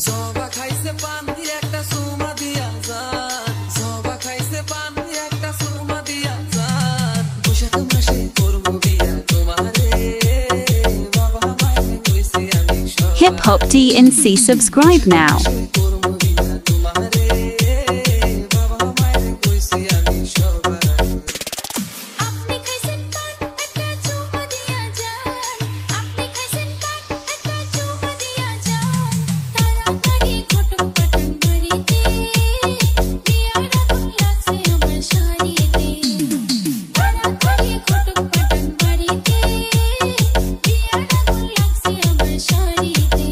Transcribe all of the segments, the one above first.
জবা খাইছে পানি একটা সুমা দিয়া যান, জবা খাইছে পানি একটা সুমা দিয়া যান, বৈশাখ মাসে করবো বিয়া তোমারে, বাবা মায়ের কইছি আমি সব। Hip Hop DNC, subscribe now. করবো বিয়া তোমারে, বাবা মায়ের কইছি আমি সবার। আপনি খাইছেন পান একটা চুমা দিয়া যান, আপনি খাইছেন পান একটা চুমা দিয়া যান, তাড়াতাড়ি ঘটক পাঠান বাড়িতে, বিয়ার আগুন লাগছে আমার শাড়িতে, তাড়াতাড়ি ঘটক পাঠান বাড়িতে, বিয়ার আগুন লাগছে আমার শাড়িতে।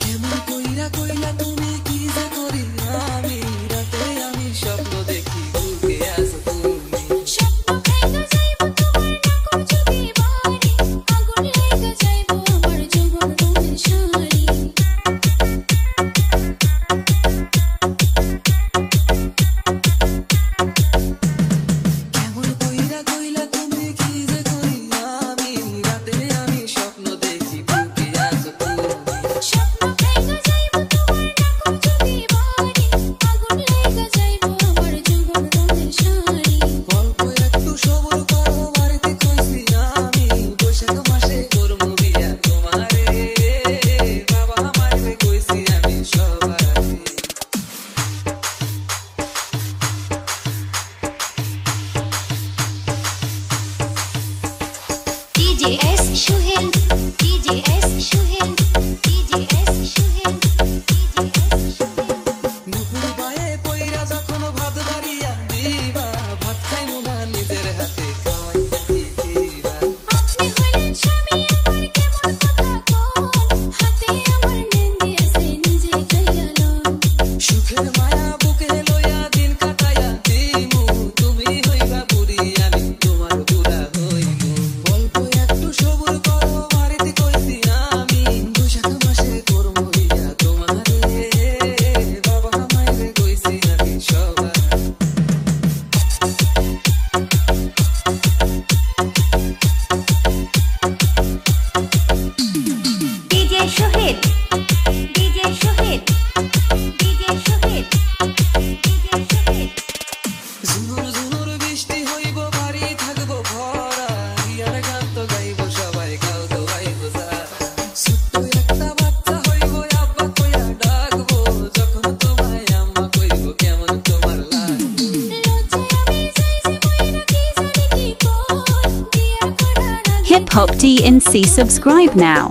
কেমন কইরা কইলা তুমি কি যে করি আমি, রাতে আমি স্বপ্ন দেখি বুকে আছো তুমি। স্বপ্ন খাইতে যাইবো তোমার নাকম যদি বাড়ি, আগুন লেগে যাইবো আমার যৌবন রঙের শাড়ি। কেমন কইরা কইলা তুমি কি যে করি আমি, রাতে আমি স্বপ্ন দেখি বুকে আছো তুমি। স্বপ্ন খাইতে যাইবো তোমার নাকম যদি বাড়ি, আগুন লেগে যাইবো আমার যৌবন রঙের শাড়ি। অল্প একটু সবর করো বাড়িতে কইছি আমি, বৈশাখ মাসে করবো বিয়া তোমারে, বাবা মায়ের কইছি আমি সবার আগে। DJ S Shuhel, DJ S Shuhel, DJ S Shuhel, DJ S Shuhel। নুপুর পায়ে পইরা যখন ভাত বাড়িয়া দিবা, ভাত খাইমু না নিজের হাতে খাওয়াইয়া দিবা। আপনি হলেন স্বামী আমার কেমন কথা কন, হাতে আমার মেহেন্দি আছে নিজে খাইয়া লন। সুখের মায়া বুকে লইয়া দিন কাটাইয়া দিমু, তুমি হইবা বুড়ি আমি তোমার বুড়া হইমু। অল্প একটু সবর করো বাড়িতে কইছি আমি, বৈশাখ মাসে করবো বিয়া তোমারে, বাবা মায়ের কইছি আমি সবার। DJ Shuhel, DJ Shuhel, DJ Shuhel, DJ Shuhel। ঝুনুর ঝুনুর বৃষ্টি হইব বাড়ি থাকবো ভরা, বিয়ার গান তো গাইব সবাই গাও তো গাইব যারা। ছোট্ট একটা বাচ্চা হইব আব্বা কইয়া ডাকবো, যখন তোমায় আম্মা কইব কেমন তোমার লাগবো। লজ্জায় আমি যাইছি মইরা কি জানি কি কর, বিয়া করার আগে Hip Hop DNC, subscribe now.